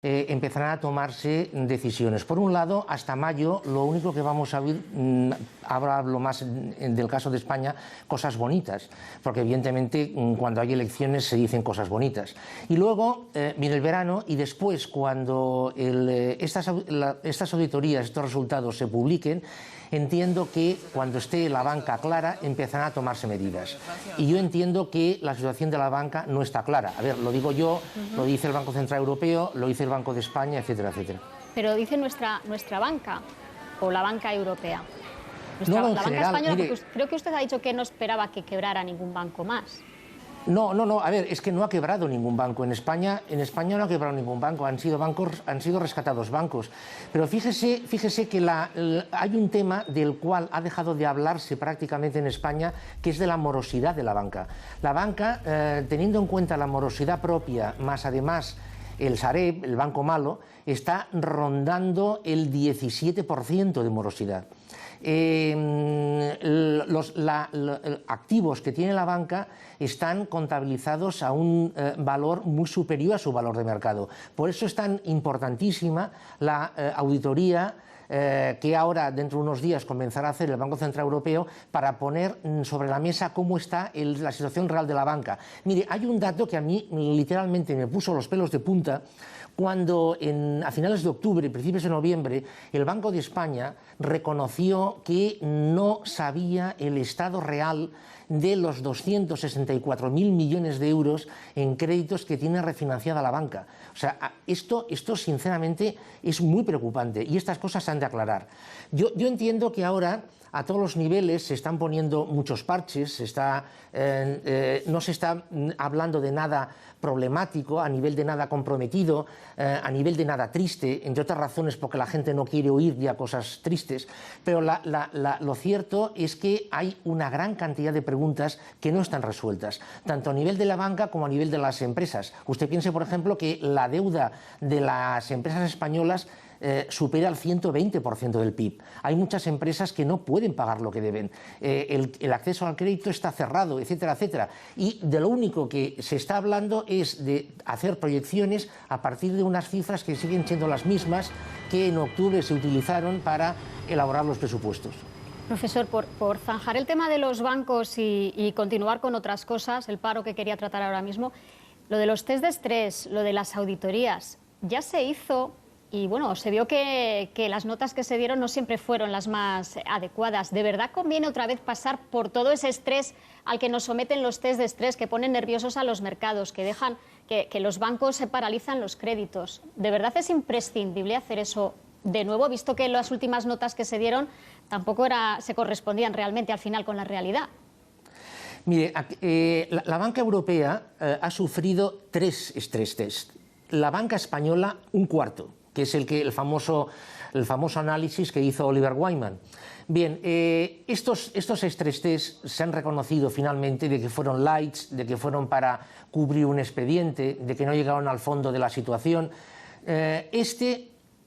empezarán a tomarse decisiones. Por un lado, hasta mayo, lo único que vamos a oír, ahora hablo más del caso de España, cosas bonitas, porque evidentemente cuando hay elecciones se dicen cosas bonitas. Y luego viene el verano y después, cuando estas auditorías, estos resultados se publiquen, entiendo que cuando esté la banca clara empezarán a tomarse medidas. Y yo entiendo que la situación de la banca no está clara. A ver, lo digo yo, lo dice el Banco Central Europeo, lo dice el Banco de España, etcétera, etcétera. Pero dice nuestra banca o la banca europea. La banca española, mire, porque creo que usted ha dicho que no esperaba que quebrara ningún banco más. No, a ver, es que no ha quebrado ningún banco. En España no ha quebrado ningún banco, han sido rescatados bancos. Pero fíjese que hay un tema del cual ha dejado de hablarse prácticamente en España, que es de la morosidad de la banca. La banca, teniendo en cuenta la morosidad propia, más además el Sareb, el banco malo, está rondando el 17% de morosidad. Los activos que tiene la banca están contabilizados a un valor muy superior a su valor de mercado. Por eso es tan importantísima la auditoría que ahora, dentro de unos días, comenzará a hacer el Banco Central Europeo para poner sobre la mesa cómo está la situación real de la banca. Mire, hay un dato que a mí literalmente me puso los pelos de punta cuando a finales de octubre, principios de noviembre, el Banco de España reconoció que no sabía el estado real de los 264.000 millones de euros en créditos que tiene refinanciada la banca. O sea, esto sinceramente es muy preocupante y estas cosas se han de aclarar. Yo entiendo que ahora a todos los niveles se están poniendo muchos parches, no se está hablando de nada problemático, a nivel de nada comprometido, a nivel de nada triste, entre otras razones porque la gente no quiere oír ya cosas tristes, pero lo cierto es que hay una gran cantidad de preguntas que no están resueltas, tanto a nivel de la banca como a nivel de las empresas. Usted piense, por ejemplo, que la deuda de las empresas españolas supera el 120% del PIB. Hay muchas empresas que no pueden pagar lo que deben. El acceso al crédito está cerrado, etcétera, etcétera. Y de lo único que se está hablando es de hacer proyecciones a partir de unas cifras que siguen siendo las mismas que en octubre se utilizaron para elaborar los presupuestos. Profesor, por zanjar el tema de los bancos y continuar con otras cosas, el paro que quería tratar ahora mismo, lo de los test de estrés, lo de las auditorías, ya se hizo. Y bueno, se vio que las notas que se dieron no siempre fueron las más adecuadas. ¿De verdad conviene otra vez pasar por todo ese estrés al que nos someten los test de estrés, que ponen nerviosos a los mercados, que dejan que los bancos se paralizan los créditos? ¿De verdad es imprescindible hacer eso de nuevo, visto que las últimas notas que se dieron tampoco se correspondían realmente al final con la realidad? Mire, la banca europea ha sufrido 3 stress test. La banca española, un cuarto, que es el famoso análisis que hizo Oliver Wyman. Bien, estos stress test se han reconocido finalmente de que fueron lights, de que fueron para cubrir un expediente, de que no llegaron al fondo de la situación.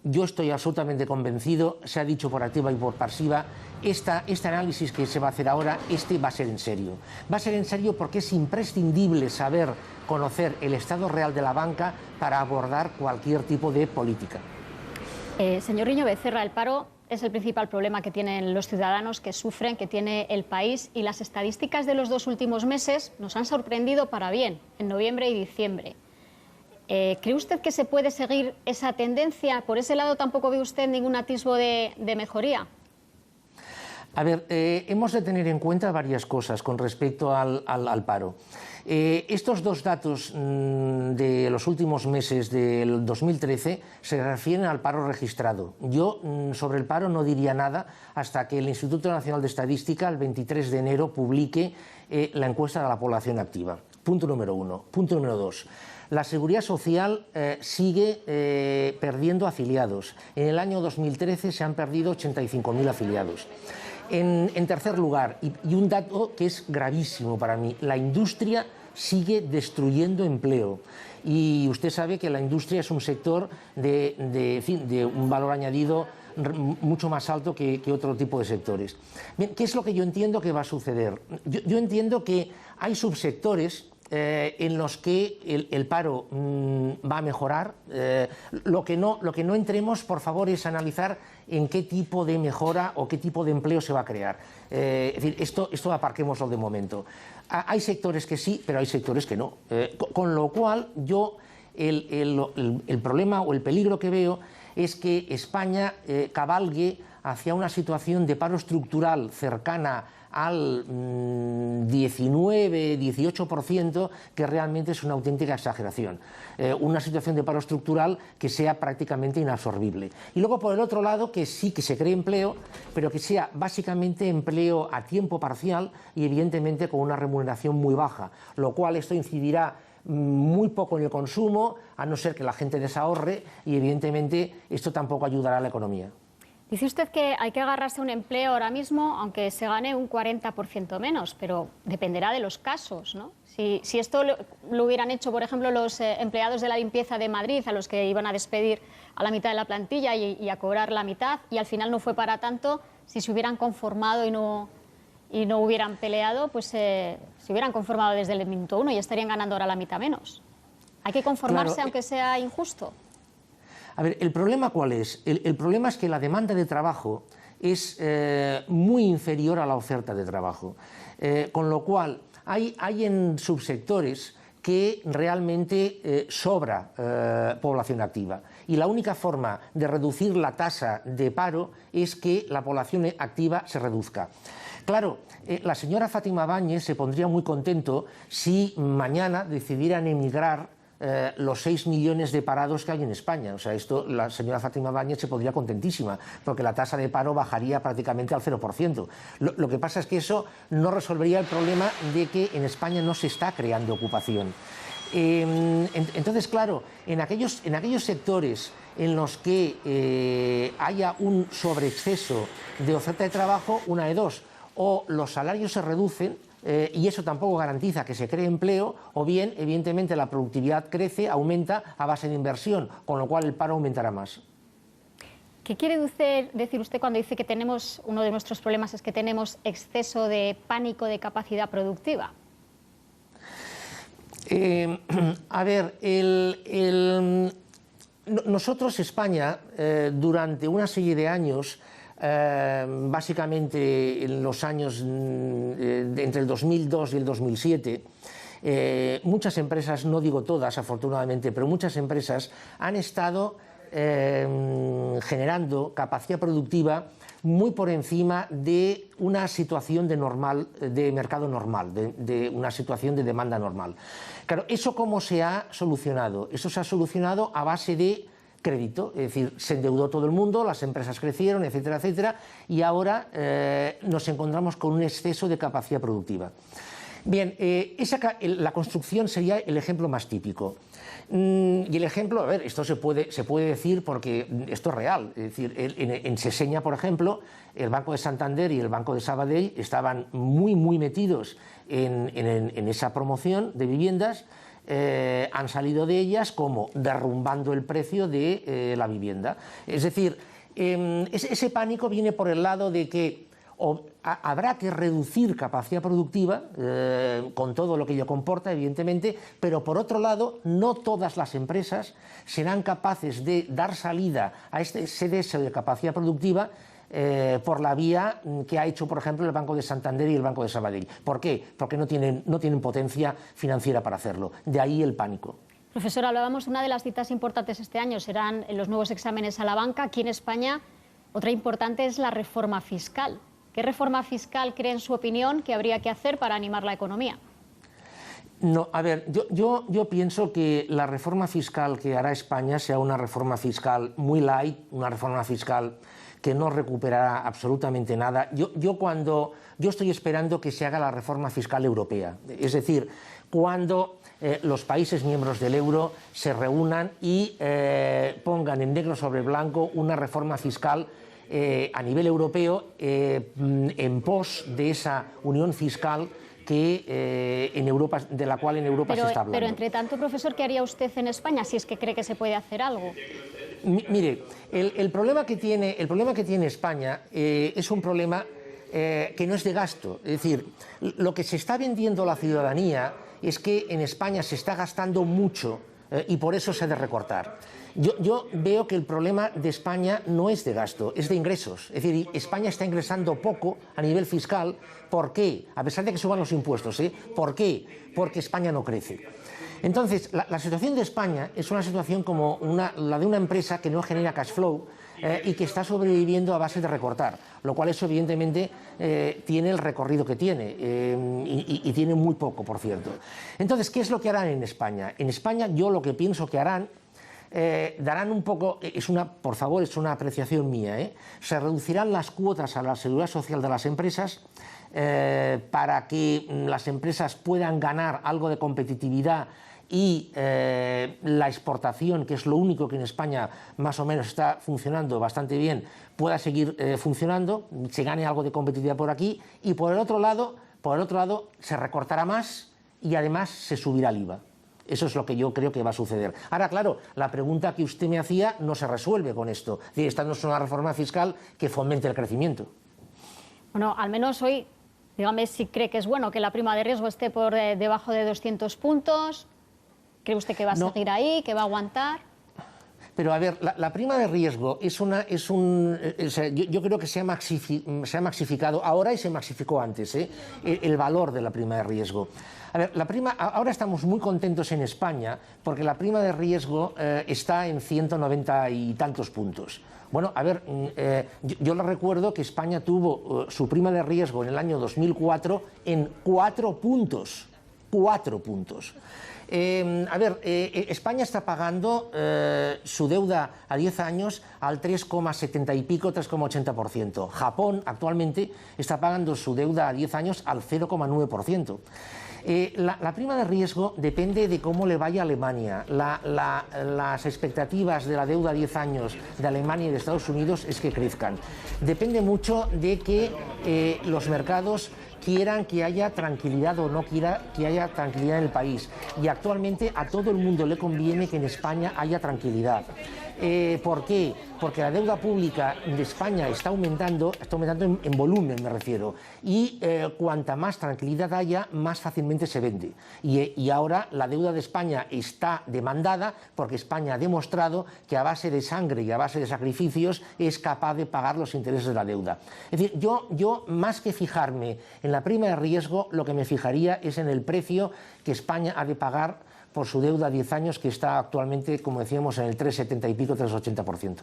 Yo estoy absolutamente convencido, se ha dicho por activa y por pasiva, este análisis que se va a hacer ahora, va a ser en serio. Va a ser en serio porque es imprescindible conocer el estado real de la banca para abordar cualquier tipo de política. Señor Riño Becerra, el paro es el principal problema que tienen los ciudadanos, que sufren, que tiene el país, y las estadísticas de los 2 últimos meses nos han sorprendido para bien, en noviembre y diciembre. ¿Cree usted que se puede seguir esa tendencia? ¿Por ese lado tampoco ve usted ningún atisbo de mejoría? A ver, hemos de tener en cuenta varias cosas con respecto al paro. Estos 2 datos de los últimos meses del 2013 se refieren al paro registrado. Yo sobre el paro no diría nada hasta que el Instituto Nacional de Estadística el 23 de enero publique la encuesta de la población activa. Punto número 1. Punto número 2. La Seguridad Social sigue perdiendo afiliados. En el año 2013 se han perdido 85.000 afiliados. En tercer lugar, y un dato que es gravísimo para mí, la industria sigue destruyendo empleo. Y usted sabe que la industria es un sector de un valor añadido mucho más alto que otro tipo de sectores. Bien, ¿qué es lo que yo entiendo que va a suceder? Yo entiendo que hay subsectores en los que el paro va a mejorar. Lo que no entremos, por favor, es analizar en qué tipo de mejora o qué tipo de empleo se va a crear. Es decir, esto aparquémoslo de momento. Hay sectores que sí, pero hay sectores que no. Con lo cual, yo el problema o el peligro que veo es que España cabalgue hacia una situación de paro estructural cercana al 19-18%, que realmente es una auténtica exageración. Una situación de paro estructural que sea prácticamente inabsorbible. Y luego, por el otro lado, que sí que se cree empleo, pero que sea básicamente empleo a tiempo parcial y evidentemente con una remuneración muy baja, lo cual esto incidirá muy poco en el consumo, a no ser que la gente desahorre, y evidentemente esto tampoco ayudará a la economía. Dice usted que hay que agarrarse a un empleo ahora mismo, aunque se gane un 40% menos, pero dependerá de los casos, ¿no? Si esto lo hubieran hecho, por ejemplo, los empleados de la limpieza de Madrid, a los que iban a despedir a la mitad de la plantilla y a cobrar la mitad, y al final no fue para tanto, si se hubieran conformado y no hubieran peleado, pues se hubieran conformado desde el minuto 1 y estarían ganando ahora la mitad menos. Hay que conformarse, claro, aunque sea injusto. A ver, ¿el problema cuál es? El problema es que la demanda de trabajo es muy inferior a la oferta de trabajo, con lo cual hay en subsectores que realmente sobra población activa, y la única forma de reducir la tasa de paro es que la población activa se reduzca. Claro, la señora Fátima Báñez se pondría muy contento si mañana decidieran emigrar los 6 millones de parados que hay en España. O sea, esto la señora Fátima Báñez se pondría contentísima, porque la tasa de paro bajaría prácticamente al 0%. Lo que pasa es que eso no resolvería el problema de que en España no se está creando ocupación. Entonces, claro, en aquellos sectores en los que haya un sobreexceso de oferta de trabajo, una de dos: o los salarios se reducen, y eso tampoco garantiza que se cree empleo, o bien, evidentemente, la productividad crece, aumenta a base de inversión, con lo cual el paro aumentará más. ¿Qué quiere decir usted cuando dice que uno de nuestros problemas es que tenemos exceso de pánico de capacidad productiva? A ver, nosotros, España, durante una serie de años, básicamente en los años entre el 2002 y el 2007, muchas empresas, no digo todas afortunadamente, pero muchas empresas han estado generando capacidad productiva muy por encima de una situación de mercado normal, de una situación de demanda normal. Claro, ¿eso cómo se ha solucionado? Eso se ha solucionado a base de crédito, es decir, se endeudó todo el mundo, las empresas crecieron, etcétera, etcétera, y ahora nos encontramos con un exceso de capacidad productiva. Bien, la construcción sería el ejemplo más típico. Y el ejemplo, a ver, esto se puede decir porque esto es real. Es decir, en Seseña, por ejemplo, el Banco de Santander y el Banco de Sabadell estaban muy metidos en esa promoción de viviendas. Han salido de ellas como derrumbando el precio de la vivienda. Es decir, ese pánico viene por el lado de que habrá que reducir capacidad productiva, con todo lo que ello comporta, evidentemente, pero por otro lado, no todas las empresas serán capaces de dar salida a ese deseo de capacidad productiva por la vía que ha hecho, por ejemplo, el Banco de Santander y el Banco de Sabadell. ¿Por qué? Porque no tienen potencia financiera para hacerlo. De ahí el pánico. Profesor, hablábamos, una de las citas importantes este año serán los nuevos exámenes a la banca. Aquí en España, otra importante es la reforma fiscal. ¿Qué reforma fiscal cree, en su opinión, que habría que hacer para animar la economía? No, a ver, yo pienso que la reforma fiscal que hará España sea una reforma fiscal muy light, una reforma fiscal que no recuperará absolutamente nada. Yo estoy esperando que se haga la reforma fiscal europea, es decir, cuando los países miembros del euro se reúnan y pongan en negro sobre blanco una reforma fiscal a nivel europeo en pos de esa unión fiscal que en Europa, de la cual en Europa se está hablando. Pero entre tanto, profesor, ¿qué haría usted en España si es que cree que se puede hacer algo? Mire, el problema que tiene España es un problema que no es de gasto. Es decir, lo que se está vendiendo a la ciudadanía es que en España se está gastando mucho y por eso se ha de recortar. Yo veo que el problema de España no es de gasto, es de ingresos. Es decir, España está ingresando poco a nivel fiscal. ¿Por qué? A pesar de que suban los impuestos. ¿Por qué? Porque España no crece. Entonces, la situación de España es una situación como la de una empresa que no genera cash flow y que está sobreviviendo a base de recortar, lo cual eso evidentemente tiene el recorrido que tiene y tiene muy poco, por cierto. Entonces, ¿qué es lo que harán en España? En España yo lo que pienso que harán, darán un poco, por favor, es una apreciación mía, se reducirán las cuotas a la seguridad social de las empresas para que las empresas puedan ganar algo de competitividad y la exportación, que es lo único que en España más o menos está funcionando bastante bien, pueda seguir funcionando, se gane algo de competitividad por aquí, y por el otro lado se recortará más y además se subirá el IVA. Eso es lo que yo creo que va a suceder. Ahora, claro, la pregunta que usted me hacía no se resuelve con esto. Es decir, esta no es una reforma fiscal que fomente el crecimiento. Bueno, al menos hoy, dígame si cree que es bueno que la prima de riesgo esté por debajo de 200 puntos. ¿Cree usted que va a seguir ahí, que va a aguantar? Pero a ver, la prima de riesgo yo creo que se ha maxificado ahora y se maxificó antes, el valor de la prima de riesgo. A ver, ahora estamos muy contentos en España porque la prima de riesgo está en 190 y tantos puntos. Bueno, a ver, yo le recuerdo que España tuvo su prima de riesgo en el año 2004 en 4 puntos. 4 puntos. España está pagando su deuda a 10 años al 3,70 y pico, 3,80%. Japón actualmente está pagando su deuda a 10 años al 0,9%. La prima de riesgo depende de cómo le vaya a Alemania. Las expectativas de la deuda a 10 años de Alemania y de Estados Unidos es que crezcan. Depende mucho de que los mercados quieran que haya tranquilidad o no quiera que haya tranquilidad en el país. Y actualmente a todo el mundo le conviene que en España haya tranquilidad. ¿Por qué? Porque la deuda pública de España está aumentando en volumen, me refiero, y cuanta más tranquilidad haya, más fácilmente se vende. Y ahora la deuda de España está demandada porque España ha demostrado que a base de sangre y a base de sacrificios es capaz de pagar los intereses de la deuda. Es decir, yo más que fijarme en la prima de riesgo, lo que me fijaría es en el precio que España ha de pagar por su deuda a 10 años, que está actualmente, como decíamos, en el 3,70 y pico, 3,80%.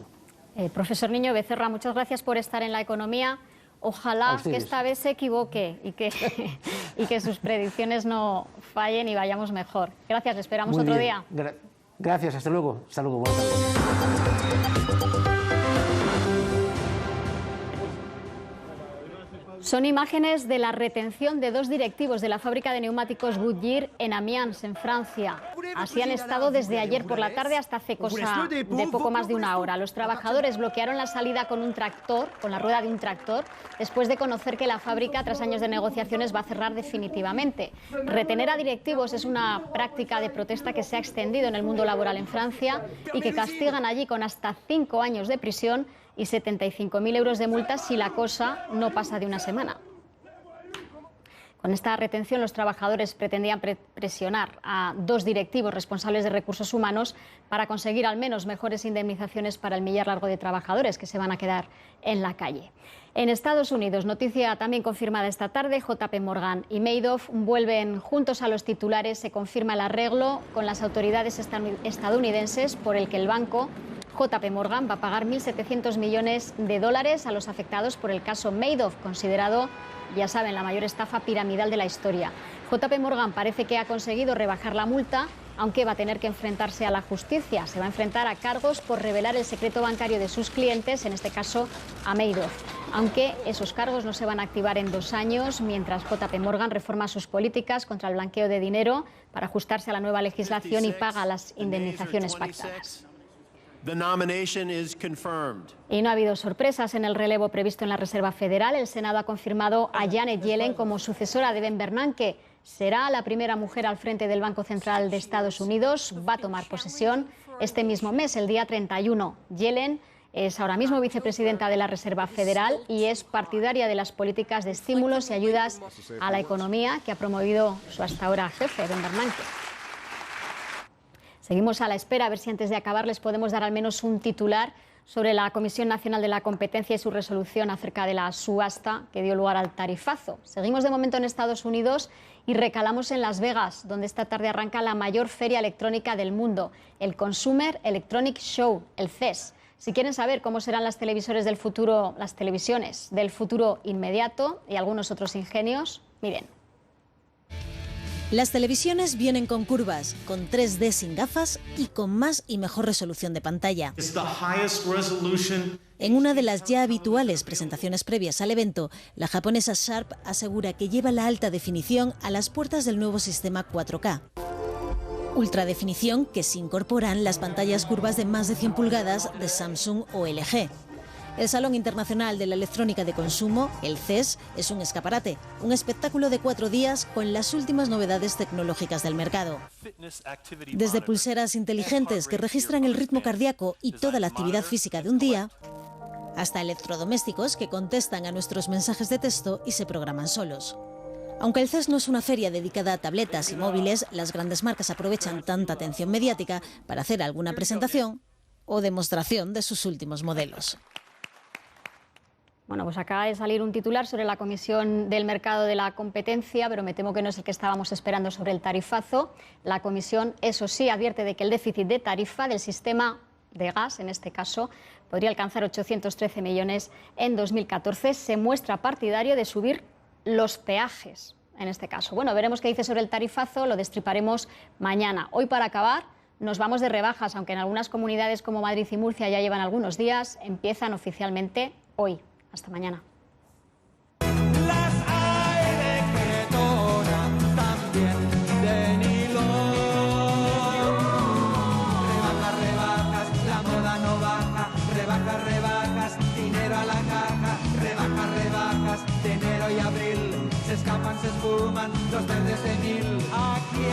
Profesor Niño Becerra, muchas gracias por estar en La Economía. Ojalá que esta vez se equivoque y que sus predicciones no fallen y vayamos mejor. Gracias, le esperamos otro día. Gracias, hasta luego. Hasta luego, buenas tardes. Son imágenes de la retención de 2 directivos de la fábrica de neumáticos Goodyear en Amiens, en Francia. Así han estado desde ayer por la tarde hasta hace cosa de poco más de una hora. Los trabajadores bloquearon la salida con un tractor, con la rueda de un tractor, después de conocer que la fábrica, tras años de negociaciones, va a cerrar definitivamente. Retener a directivos es una práctica de protesta que se ha extendido en el mundo laboral en Francia y que castigan allí con hasta 5 años de prisión y 75.000 euros de multa si la cosa no pasa de una semana. Con esta retención, los trabajadores pretendían presionar a 2 directivos responsables de recursos humanos para conseguir al menos mejores indemnizaciones para el millar largo de trabajadores que se van a quedar en la calle. En Estados Unidos, noticia también confirmada esta tarde, JP Morgan y Madoff vuelven juntos a los titulares. Se confirma el arreglo con las autoridades estadounidenses por el que el banco JP Morgan va a pagar 1.700 millones de dólares a los afectados por el caso Madoff, considerado, ya saben, la mayor estafa piramidal de la historia. JP Morgan parece que ha conseguido rebajar la multa, aunque va a tener que enfrentarse a la justicia. Se va a enfrentar a cargos por revelar el secreto bancario de sus clientes, en este caso a Madoff. Aunque esos cargos no se van a activar en 2 años, mientras JP Morgan reforma sus políticas contra el blanqueo de dinero para ajustarse a la nueva legislación y paga las indemnizaciones pactadas. Y no ha habido sorpresas en el relevo previsto en la Reserva Federal. El Senado ha confirmado a Janet Yellen como sucesora de Ben Bernanke. Será la primera mujer al frente del Banco Central de Estados Unidos. Va a tomar posesión este mismo mes, el día 31. Yellen Es ahora mismo vicepresidenta de la Reserva Federal y es partidaria de las políticas de estímulos y ayudas a la economía que ha promovido su hasta ahora jefe, Ben Bernanke. Seguimos a la espera, a ver si antes de acabar les podemos dar al menos un titular sobre la Comisión Nacional de la Competencia y su resolución acerca de la subasta que dio lugar al tarifazo. Seguimos de momento en Estados Unidos y recalamos en Las Vegas, donde esta tarde arranca la mayor feria electrónica del mundo, el Consumer Electronic Show, el CES. Si quieren saber cómo serán las televisiones del futuro, las televisiones del futuro inmediato y algunos otros ingenios, miren. Las televisiones vienen con curvas, con 3D sin gafas y con más y mejor resolución de pantalla. En una de las ya habituales presentaciones previas al evento, la japonesa Sharp asegura que lleva la alta definición a las puertas del nuevo sistema 4K. Ultradefinición que se incorporan las pantallas curvas de más de 100 pulgadas de Samsung o LG. El Salón Internacional de la Electrónica de Consumo, el CES, es un escaparate, un espectáculo de 4 días con las últimas novedades tecnológicas del mercado. Desde pulseras inteligentes que registran el ritmo cardíaco y toda la actividad física de un día, hasta electrodomésticos que contestan a nuestros mensajes de texto y se programan solos. Aunque el CES no es una feria dedicada a tabletas y móviles, las grandes marcas aprovechan tanta atención mediática para hacer alguna presentación o demostración de sus últimos modelos. Bueno, pues acaba de salir un titular sobre la Comisión del Mercado de la Competencia, pero me temo que no es el que estábamos esperando sobre el tarifazo. La Comisión, eso sí, advierte de que el déficit de tarifa del sistema de gas, en este caso, podría alcanzar 813 millones en 2014. Se muestra partidario de subir los peajes, en este caso. Bueno, veremos qué dice sobre el tarifazo, lo destriparemos mañana. Hoy, para acabar, nos vamos de rebajas, aunque en algunas comunidades como Madrid y Murcia ya llevan algunos días, empiezan oficialmente hoy. Hasta mañana. Las hay de Cretona, también de nylon. Rebajas, rebajas, la moda no baja. Rebajas, rebajas, dinero a la caja. Rebajas, rebajas, de enero y abril. Se escapan, se esfuman los verdes de mil. Aquí